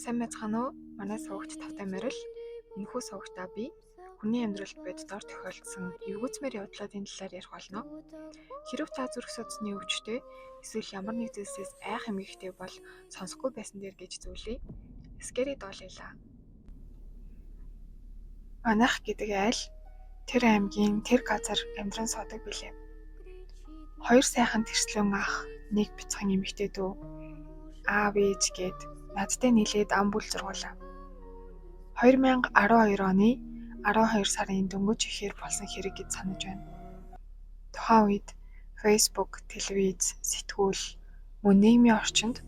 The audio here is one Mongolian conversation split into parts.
Сайн байцгаана уу? Манай сувагч Тавтай Марил. Энэхүү сувагтаа би хүний амьдралд боддоор тохиолдсон эвгүйцмээр явдлуудын талаар ярих болно. Хэрэв та зүрх судасны өвчтэй эсвэл ямар нэг зүйлсээс айх эмгэгтэй бол сонсохгүй байсан дээр гэж зүйлээ. Скэри доолъялаа. Манайх гэдэг айл тэр аймгийн тэр газар амьдран суудаг билээ. Хоёр сайхан тэрслэн ах, нэг бяцхан эмэгтэй дүү. Аав ээж гээд надтай нийлээд ам бүл зургуулаа. 2012 оны 12 сарын дөнгөж ихээр болсон хэрэг гэж санаж байна. Тухайн үед Facebook, телевиз, сэтгүүл, мөн нийгмийн орчинд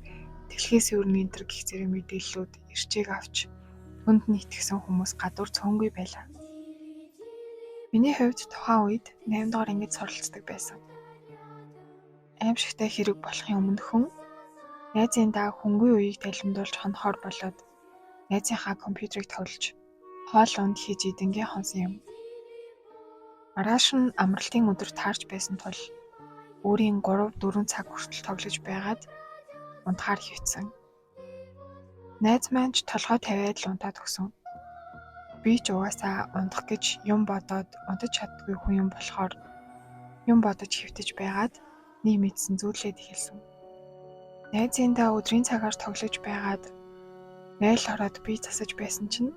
дэлхийс өрнө энтер гэх зэрэг мэдээллүүд ирчээг авч хүнд нийтгсэн хүмүүс гадуур цөөнгүй байлаа. Миний хувьд тухайн үед 8 дугаар ангид суралцдаг байсан. Аимшигтай хэрэг болохын өмнө хүн найзын даа хөнгөн үеийг талимдуулж хонохоор болоод найзынхаа компьютерыг тоглож хоол унд хийж идэнгээ хонсон юм. Маргааш нь амралтын өдөр таарч байсан тул өөрийн 3-4 цаг хүртэл тоглож байгаад унтахаар хөвцөн. Найз маань ч толгой тавиад л унтаад өгсөн. Би ч угаасаа унтах гэж юм бодоод унтаж чаддгүй хүн юм болохоор юм бодож хөвтөж байгаад нэг мэдсэн зүйлээд эхэлсэн. Найзын даа өдрийн цагаар тоглож байгаад найл ороод би засаж байсан чинь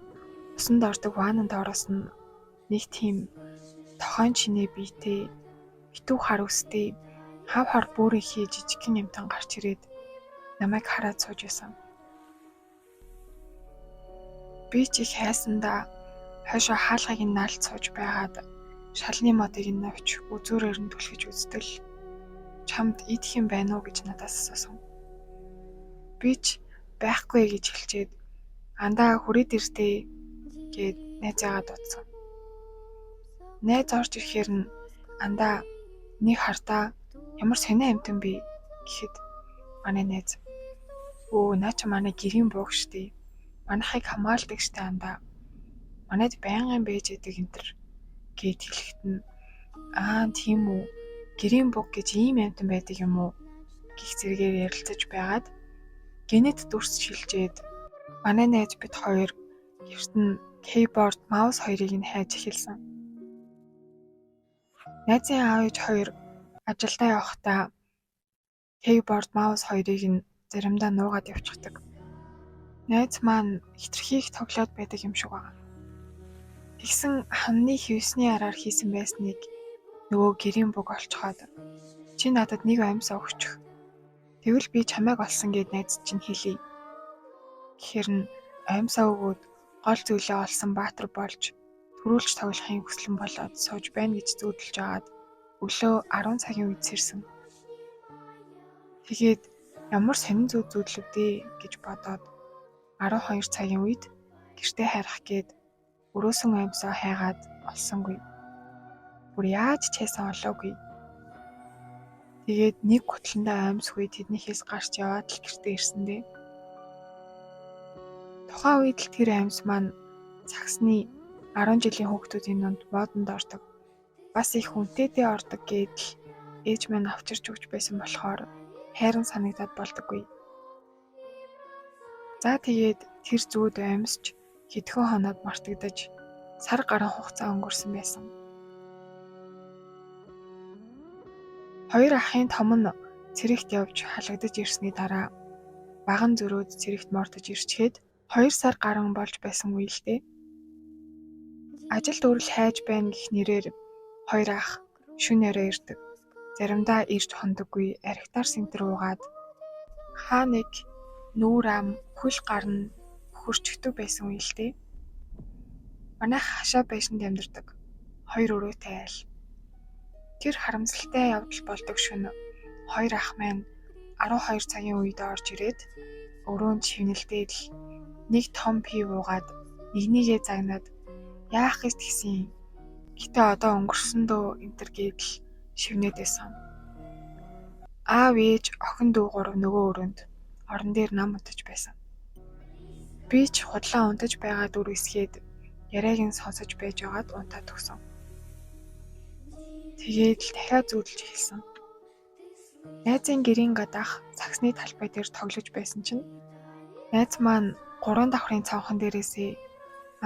усанд ордог вананд оросон нэг тийм тохойн чинээ биетэй битүү хар үстэй хав хар бүрий хий жижигхэн юмтан гарч ирээд намайг хараад сууж байсан. Би ч их хайсандаа хойшоо хаалгыг нь наалт сууж байгаад шалны модыг нь навч үзүүрээр нь түлхэж үзтэл чамд идэх юм байна уу гэж надаас асуусан. Би ч байхгүй гэж хэлчихэд андаа хүрээд иртээ гэд найзаагаа дуудсан. Найз орж ирэхээр нь андаа нэг хартаа ямар сонио амтан бэ гэхэд манай найз өө наа чи манай гэрийн бууг штий. Манайхыг хамгаалдаг штий андаа. Манайд байнгын байж идэг энтер гэд хэлэхэд нь аа тийм үү. Гэрийн бууг гэж ийм амтан байдаг юм уу гэх зэрэгээр ярилцаж байгаад генет дүрс шилжээд манай найз бид хоёр гэрт нь кейборд, маус хоёрыг нь хайж эхэлсэн. Найзын аав ээж хоёр ажилдаа явахдаа кейборд, маус хоёрыг нь заримдаа нуугаад явчихдаг. Найз маань хитрхи их тоглоод байдаг юм шиг байна. Тэгсэн ханны хевсний араар хийсэн байсныг нөгөө гэрийн бүг олцоход чи надад нэг амьсаа өгчих. Тэгвэл би чамайг олсон гэд найз чинь хэлий. Гэхэр нь амьсаа өгөөд гол зүйлээ олсон баатар болж төрүүлж тоглохын хүслэн болоод сууж байна гэж зүүдэлж агаад өглөө 10 цагийн үед сэрсэн. Тэгээд ямар сонин зүүдлэг дээ гэж бодоод 12 цагийн үед гэртээ харах гээд өрөөсөн амьсаа хайгаад олсонгүй. Бүр яаж ч хайсан олоогүй. Тэгээд нэг гутландаа амьсгүй тэднийхээс гарч яваад л гэртээ ирсэн дээ. Тухайн үед л тэр амьс маань цагсны 10 жилийн хүүхдүүдийн дунд модонд ордог. Бас их хүнтэйдээ ордог гэдэл ээж маань авчирч өгч байсан болохоор хайран санагдаад болдоггүй. За тэгээд тэр зүүд амьсч хэдхэн хоноод мартагдаж сар гаруй хугацаа өнгөрсөн байсан. Хоёр ахын том нь цэрэгт явж халагдаж ирсний дараа баган зөрөөд цэрэгт мортож ирчгээд 2 сар гарan болж байсан үе л дээ. Ажилд өрөл хайж байна гэх нэрээр хоёр ах шөнө өрөө ирдэг. Заримдаа ирж хондоггүй архитар сентер уугаад хаа нэг нүүр ам хөл гарна хөрчгдөг байсан үе л дээ. Манайх хашаа байшинд амьдардаг. 2 өрөөтэй айл. Тэр харамсалтай явдал болдог шөнө хоёр ах маань 12 цагийн үед орж ирээд өрөөнд шивнэлдээд л нэг том пив уугаад нэгнийгээ загнаад яах гэж тэгсэн. Гэтэ одоо өнгөрсөн дөө энтер гэдэл шивнээд байсан. Аав ээж охин дүү гурав нөгөө өрөөнд орон дээр нам унтаж байсан. Би ч худлаа унтаж байгаа дүр эсгээд яриаг нь сонсож байж байгаад унтаад өгсөн. Тэгээд л дахиад зүүдэлж эхэлсэн. Найзын гэрийн гадаах цагсны талбай дээр тоглож байсан чинь найз маань 3 давхрын цонхон дээрээсээ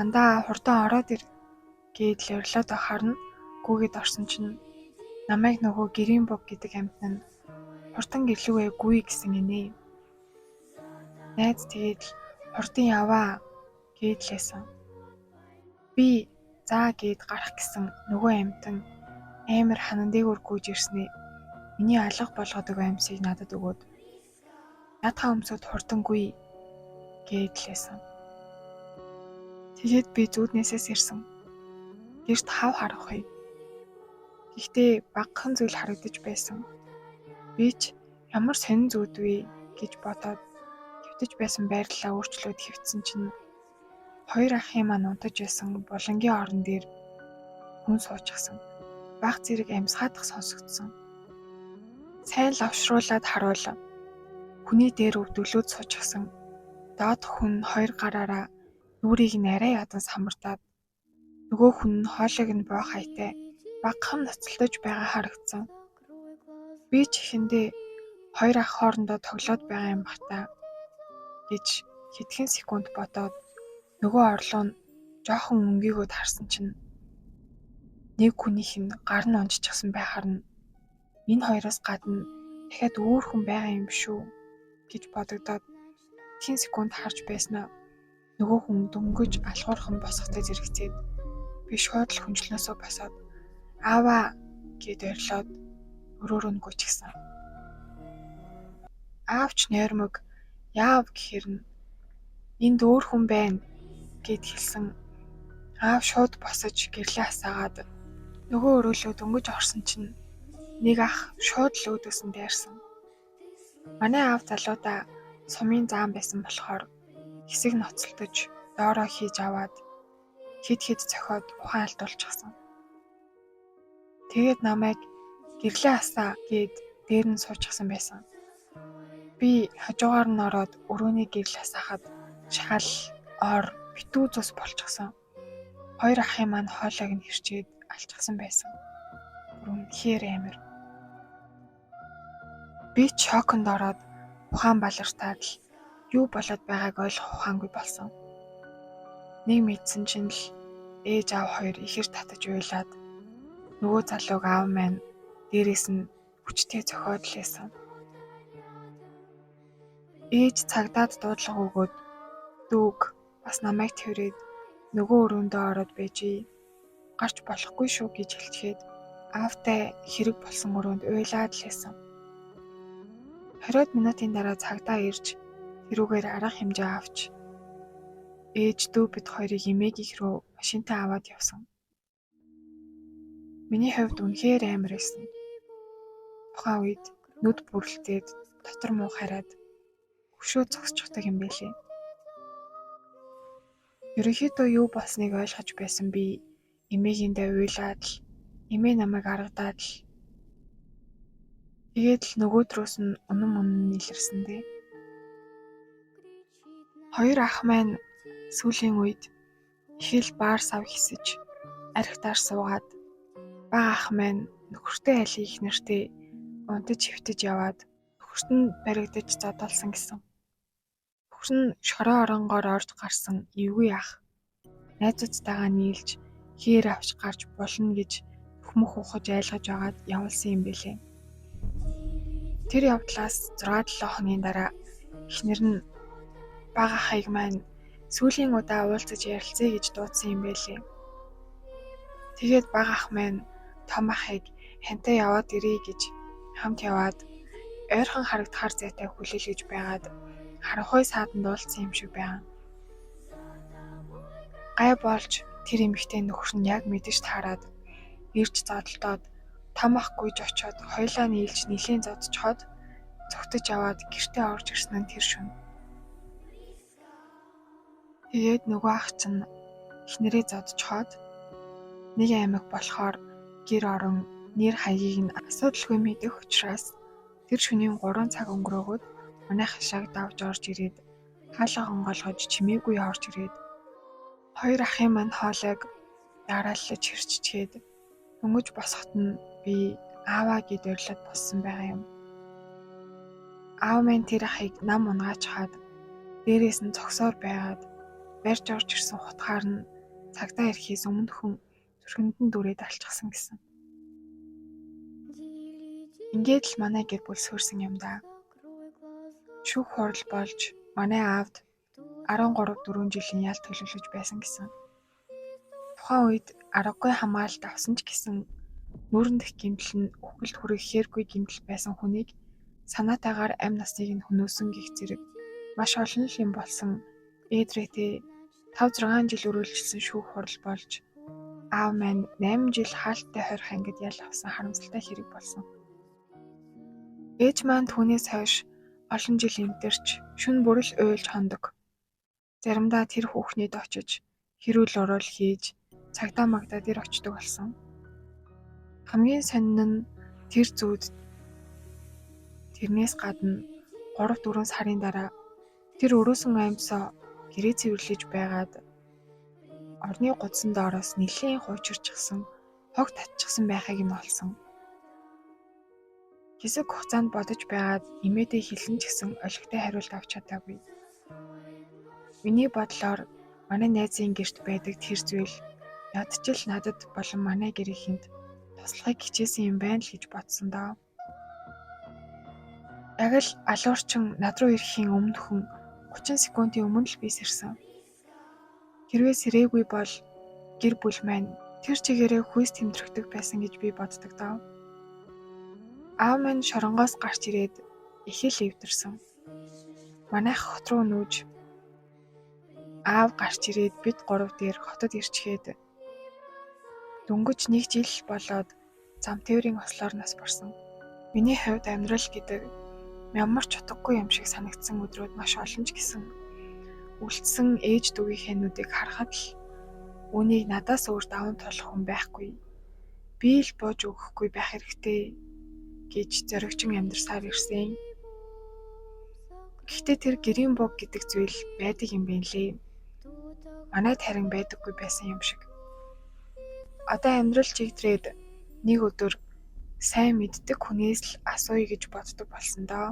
андаа хурдан ороод ир гээд л урилаад харна. Гүүгээд орсон чинь намайг нөгөө гэрийн бог гэдэг амьтан нь хурдан гэлүүгээ гүй гэсэн инээ. Найз тэгээд л хурдан яваа гэдлээсэн. Би заа гээд гарах гэсэн нөгөө амьтан амар ханан дээгүүр гүйж ирснээ. Миний алга болгодог амьсыг надад өгөөд наадхаа өмсөд хурдан гүй гэдлээсэн. Тэгээд би зүуднээсээс ирсэн. Гэрт хав харахгүй. Гэхдээ багахан зүйл харагдаж байсан. Би ч ямар сонин зүуд вэ гэж бодоод хөвтөж байсан байрлалаа өөрчлөөд хөвтсөн чинь хоёр ахын маань унтаж байсан булангийн орон дээр хүн суучихсан. Баг зэрэг амьсгаадах сонсогдсон. Сайн лавшруулаад харуул. Хүний дээр өвдөглөөд суучихсан. Доод хүн хоёр гараараа нүрийг нь арай ядан самбартаад нөгөө хүн нь хоолойг нь боо хайтай багахан ноцолдож байгаа харагдсан. Би ч ихэндээ хоёр ах хоорондоо тоглоод байгаа юм бах та гэж хэдхэн секунд бодоод нөгөө орлоо нь жоохон өнгийгөөд харсан чинь нэг хүнийх нь гар нь унжчихсан байхаар нь энэ хоёроос гадна дахиад өөр хүн байгаа юм шүү гэж бодогдоод хэдхэн секунд харж байснаа нөгөө хүн дөнгөж алхуурхан босготой зэрэгцээд би шууд л хүнжлнөөсөө босоод ааваа гэд орилоод өрөөрөө нь гүйчихсэн. Аавч нойрмог яав гэхээр нь энд өөр хүн байна гэд хэлсэн. Аав шууд босож гэрлээ хасаагаад нөгөө өрөөлөө дөнгөж орсон чинь нэг ах шууд л өөдөөс нь дайрсан. Манай аав залуудаа сумын заан байсан болохоор хэсэг ноцолдож доороо хийж аваад хэд цохиод ухаан алдуулчихсан. Тэгээд намайг гэрлээ хасаа гэд дээр нь суучихсан байсан. Би хажуугаар нь ороод өрөөний гэрэл хасаахад шал ор битүү цус болчихсон. Хоёр ахын маань хоолойг нь хэрчээд алчихсан байсан. Үнэхээр амар. Би шоконд ороод ухаан балартаад л юу болоод байгааг ойлгох ухаангүй болсон. Нэг мэдсэн чинь л ээж аав хоёр ихэр татаж уйлаад нөгөө залууг аав маань дээрээс нь хүчтэй зохиод лээсэн. Ээж цагдаад дуудлага өгөөд дүүг бас намайг тэрээд нөгөө өрөөндөө ороод байжээ. Гарч болохгүй шүү гэж хэлчихэд аавтай хэрэг болсон өрөөнд уйлаад лээсэн. 20 минутын дараа цагдаа ирж тэрүүгээр арга хэмжээ авч ээж дүү бид хоёрыг эмээгийнх рүү машинтай аваад явсан. Миний хувьд үнэхээр амар байсан. Тухайн үед нүд бүрлдээд дотор муу хараад хөшөө зогсчихдаг юм байлээ. Ерөнхийдөө юу болсныг ойлгож байсан би эмээгиндээ уйлаад л эмээ намайг аргадаад л тэгээд л нөгөөдрөөс нь унан илэрсэн дээ. Хоёр ах маань сүүлийн үед их л баар сав хисэж архитаар суугаад бага ах маань нөхөртэй айлын их нэртэй унтаж хөвтөж яваад нөхөрт нь баригдаж зодолсон гэсэн. Нөхөр нь шороо оронгоор орж гарсан эвгүй ах найзуудтайгаа нийлж хээр авч гарч болно гэж хөхмөх ухаж айлгаж агаад явуулсан юм бэлээ. Тэр явдлаас 6-7 хоногийн дараа эхнэр нь бага ахыг маань сүүлийн удаа уулзаж ярилцъя гэж дуудсан юм байлээ. Тэгээд бага ах маань том ахыг хянтай яваад ирье гэж хамт яваад ойрхон харагдахаар зайтай хүлээлгэж байгаад харанхуй сааданд уулзсан юм шиг байна. Гай болж тэр эмэгтэй нөхөр нь яг мэдэж таарад ирж зодолдоод том ах гүйж очоод хоёлаа нийлж нилийн зодчоод цогтож аваад гэртээ орж ирсэн нь тэр шөнө. Тэгээд нөгөө ах чинь эхнэрээ зодчоод нэг аймаг болохоор гэр орон нэр хаягийг нь асуудалгүй мэдэх учраас тэр шөнийн 3 цаг өнгөрөөгөөд манай хашааг давж орж ирээд хаалга онгойлгож чимээгүй орж ирээд хоёр ахын маань хоолойг дарааллаж хэрччихэд дөнгөж босоход нь би ааваа гэд урилаад боссон байгаа юм. Аав минь тэр ахыг нам унгаач хаад Дээрээс нь цогсоор байгаад барьж орж ирсэн хутгаар нь цагдаа ирэхээс өмнөхөн зүрхэнд нь дүрээд алчсан гэсэн. Ингээд л манай гэр бүл суурсан юм да. Шүүх хурал болж манай аавд 13-4 жилийн ял төлөвлөж байсан гэсэн. Тухайн үед аргагүй хамгаалалт авсан ч гэсэн нүүрэн дэх гэмтэл нь үхгэлд хүрэх хэргүй гэмтэл байсан хүнийг санаатайгаар амь насныг нь хөнөөсөн гих зэрэг маш олон л юм болсон ээдрээтэй 5-6 жил үргэлжилсэн шүүх хурал болж аав маань 8 жил хаалттай хорих ангид ял авсан харамсалтай хэрэг болсон. Ээж маань түүнээс хойш олон жил эмтэрч шүн бүрэл уйлж хондог. Заримдаа тэр хүүхнийд очиж хэрүүл орол хийж цагдаа магдаа дээр очдог болсон. Хамгийн сонин нь тэр зүүд тэрнээс гадна 3-4 сарын дараа тэр өрөөсөн аймсаа гэрээ цэвэрлэж байгаад орны гудсан доороос нэлийн хуучирчсан хог татчихсан байхыг нь олсон. Хэсэг хугацаанд бодож байгаад эмээдээ хэлэн ч гэсэн олигтой хариулт авч чадаагүй. Миний бодлоор манай найзын гэрт байдаг тэр зүйл ядчил надад болон манай гэрийнхэнд туслахыг хичээсэн юм байна л гэж бодсон доо. Яг л алуурчин над руу ирэхийн өмнөхөн 30 секундын өмнө л би сэрсэн. Хэрвээ сэрээгүй бол гэр бүл маань тэр чигээрээ хүйс тэмдрэгдэг байсан гэж би боддог доо. Аав маань шоронгоос гарч ирээд их л эвдэрсэн. Манайх хот руу нүүж аав гарч ирээд бид 3 дээр хотод ирчгээд дөнгөж 1 жил болоод зам тээврийн ослоор нас барсан. Миний хувьд амьдрал гэдэг ямар ч утгагүй юм шиг санагдсан өдрүүд маш олон ч гэсэн үлдсэн ээж дүүгийнхээ нүдийг харахад л үүнийг надаас өөр даван туулах хүн байхгүй. Би л бууж өгөхгүй байх хэрэгтэй гэж зоригчин амьдарсаар ирсэн. Гэхдээ тэр гэрийн бог гэдэг зүйл байдаг юм байна лээ. Манайд харин байдаггүй байсан юм шиг. Одоо амьдрал чигдрээд нэг өдөр сайн мэддэг хүнээс л асууя гэж боддог болсон доо.